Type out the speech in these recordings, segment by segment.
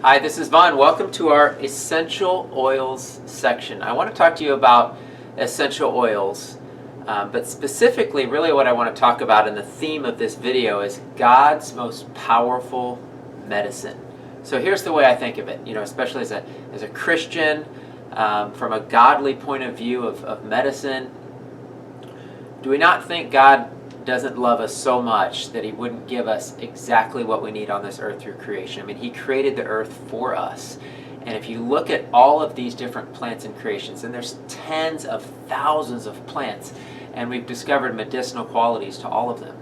Hi, this is Vaughn. Welcome to our essential oils section. I want to talk to you about essential oils, but specifically, really what I want to talk about in the theme of this video is God's most powerful medicine. So here's the way I think of it, especially as a Christian, from a godly point of view of medicine. Do we not think God doesn't love us so much that He wouldn't give us exactly what we need on this earth through creation? I mean, He created the earth for us. And if you look at all of these different plants and creations, and there's tens of thousands of plants, and we've discovered medicinal qualities to all of them.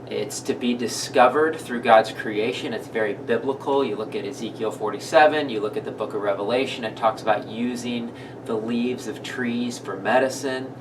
It's to be discovered through God's creation. It's very biblical. You look at Ezekiel 47, you look at the book of Revelation, it talks about using the leaves of trees for medicine.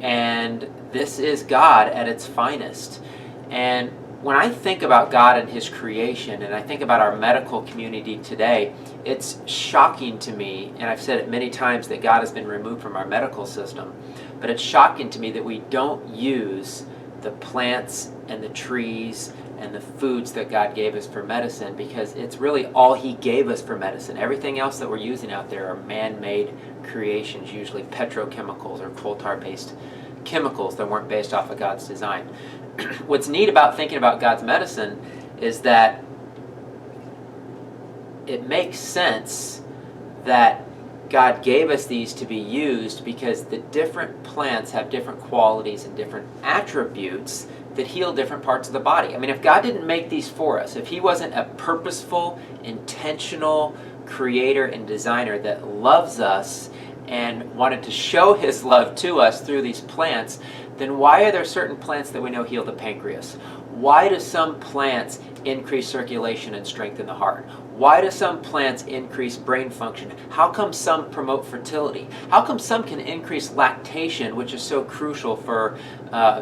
And this is God at its finest. And when I think about God and His creation, and I think about our medical community today, it's shocking to me, and I've said it many times, that God has been removed from our medical system, but it's shocking to me that we don't use the plants and the trees and the foods that God gave us for medicine, because it's really all He gave us for medicine. Everything else that we're using out there are man-made creations, usually petrochemicals or coal tar-based chemicals that weren't based off of God's design. What's neat about thinking about God's medicine is that it makes sense that God gave us these to be used because the different plants have different qualities and different attributes that heal different parts of the body. I mean, if God didn't make these for us, if He wasn't a purposeful, intentional creator and designer that loves us and wanted to show His love to us through these plants, then why are there certain plants that we know heal the pancreas? Why do some plants increase circulation and strengthen the heart? Why do some plants increase brain function? How come some promote fertility? How come some can increase lactation, which is so crucial for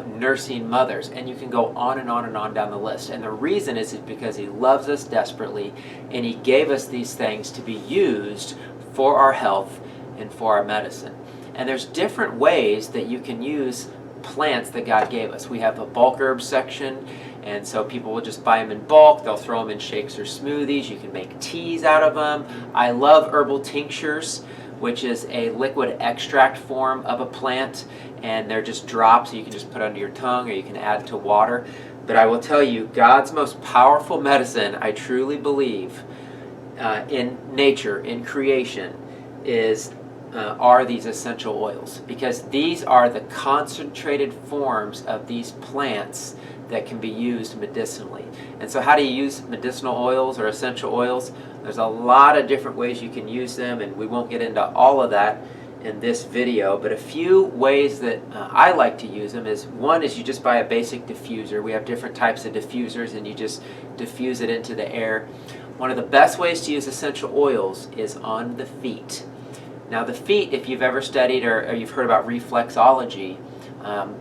nursing mothers? And you can go on and on and on down the list. And the reason is because He loves us desperately, and He gave us these things to be used for our health and for our medicine. And there's different ways that you can use plants that God gave us. We have a bulk herbs section, and so people will just buy them in bulk. They'll throw them in shakes or smoothies. You can make teas out of them. I love herbal tinctures, which is a liquid extract form of a plant, and they're just drops you can just put under your tongue, or you can add to water. But I will tell you, God's most powerful medicine, I truly believe, in nature, in creation, are these essential oils, because these are the concentrated forms of these plants that can be used medicinally. And so how do you use medicinal oils or essential oils? There's a lot of different ways you can use them, and we won't get into all of that in this video, but a few ways that I like to use them is, one is you just buy a basic diffuser. We have different types of diffusers, and you just diffuse it into the air. One of the best ways to use essential oils is on the feet. Now the feet, if you've ever studied or you've heard about reflexology,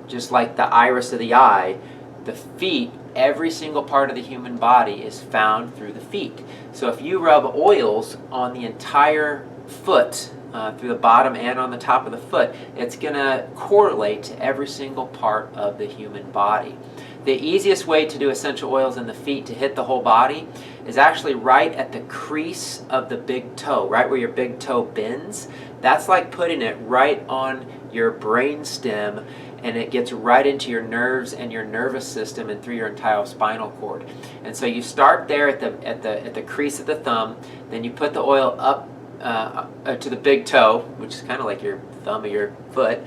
just like the iris of the eye, the feet, every single part of the human body is found through the feet. So if you rub oils on the entire foot, through the bottom and on the top of the foot, it's going to correlate to every single part of the human body. The easiest way to do essential oils in the feet to hit the whole body is actually right at the crease of the big toe, right where your big toe bends. That's like putting it right on your brain stem, and it gets right into your nerves and your nervous system and through your entire spinal cord. And so you start there at the crease of the thumb, then you put the oil up to the big toe, which is kind of like your thumb of your foot.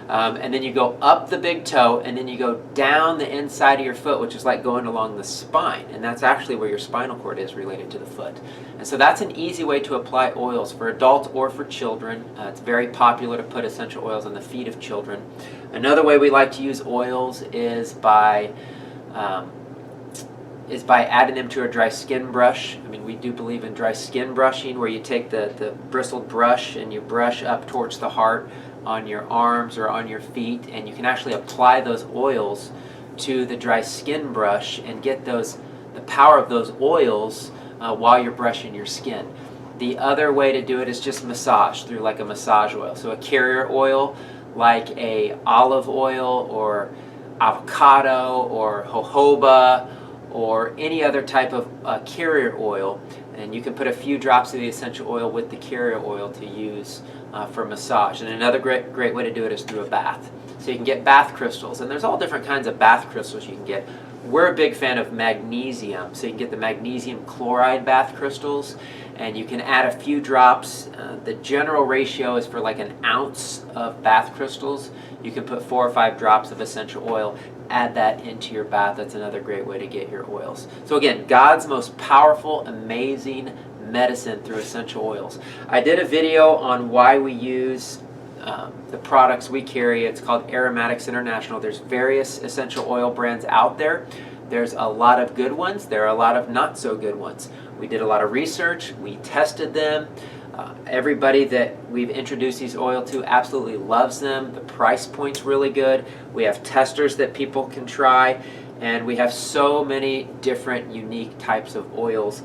And then you go up the big toe, and then you go down the inside of your foot, which is like going along the spine. And that's actually where your spinal cord is related to the foot. And so that's an easy way to apply oils for adults or for children. It's very popular to put essential oils on the feet of children. Another way we like to use oils is by adding them to a dry skin brush. I mean, we do believe in dry skin brushing, where you take the bristled brush and you brush up towards the heart on your arms or on your feet, and you can actually apply those oils to the dry skin brush and get the power of those oils while you're brushing your skin. The other way to do it is just massage through like a massage oil. So a carrier oil like a olive oil or avocado or jojoba or any other type of carrier oil, And you can put a few drops of the essential oil with the carrier oil to use for massage. And another great way to do it is through a bath. So you can get bath crystals, and there's all different kinds of bath crystals you can get. We're a big fan of magnesium, so you can get the magnesium chloride bath crystals, and you can add a few drops. The general ratio is for like an ounce of bath crystals. You can put 4 or 5 drops of essential oil, add that into your bath. That's another great way to get your oils. So again, God's most powerful, amazing medicine through essential oils. I did a video on why we use the products we carry. It's called Aromatics International. There's various essential oil brands out there. There's a lot of good ones. There are a lot of not so good ones. We did a lot of research. We tested them. Everybody that we've introduced these oil to absolutely loves them. The price point's really good. We have testers that people can try, and we have so many different unique types of oils.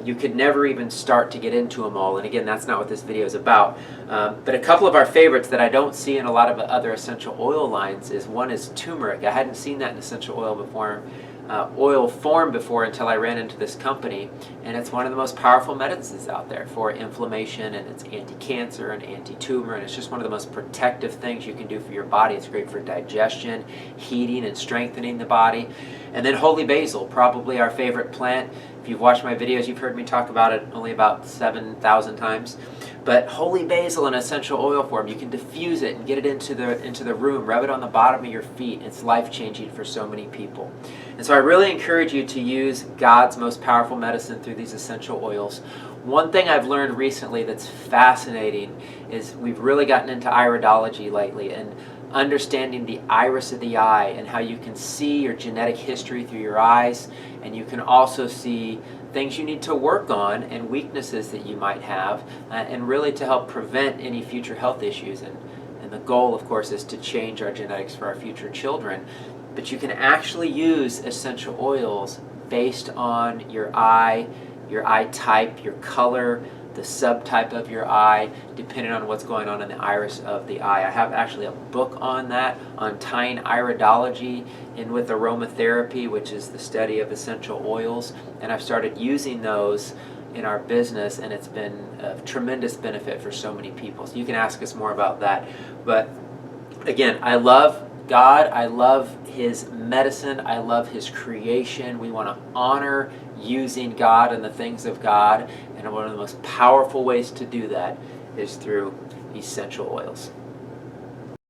You could never even start to get into them all, and again, that's not what this video is about. But a couple of our favorites that I don't see in a lot of other essential oil lines is, one is turmeric. I hadn't seen that in essential oil form before until I ran into this company, and it's one of the most powerful medicines out there for inflammation, and it's anti-cancer and anti-tumor, and it's just one of the most protective things you can do for your body. It's great for digestion, heating and strengthening the body. And then holy basil, probably our favorite plant. If you've watched my videos, you've heard me talk about it only about 7,000 times. But holy basil in essential oil form, you can diffuse it and get it into the room, rub it on the bottom of your feet. It's life-changing for so many people. And so I really encourage you to use God's most powerful medicine through these essential oils. One thing I've learned recently that's fascinating is we've really gotten into iridology lately, and understanding the iris of the eye and how you can see your genetic history through your eyes, and you can also see things you need to work on and weaknesses that you might have, and really to help prevent any future health issues. And the goal, of course, is to change our genetics for our future children. But you can actually use essential oils based on your eye type, your color, the subtype of your eye, depending on what's going on in the iris of the eye. I have actually a book on that, on tying iridology in with aromatherapy, which is the study of essential oils, and I've started using those in our business, and it's been of tremendous benefit for so many people. So you can ask us more about that. But again, I love God, I love His medicine, I love His creation. We want to honor using God and the things of God, and one of the most powerful ways to do that is through essential oils.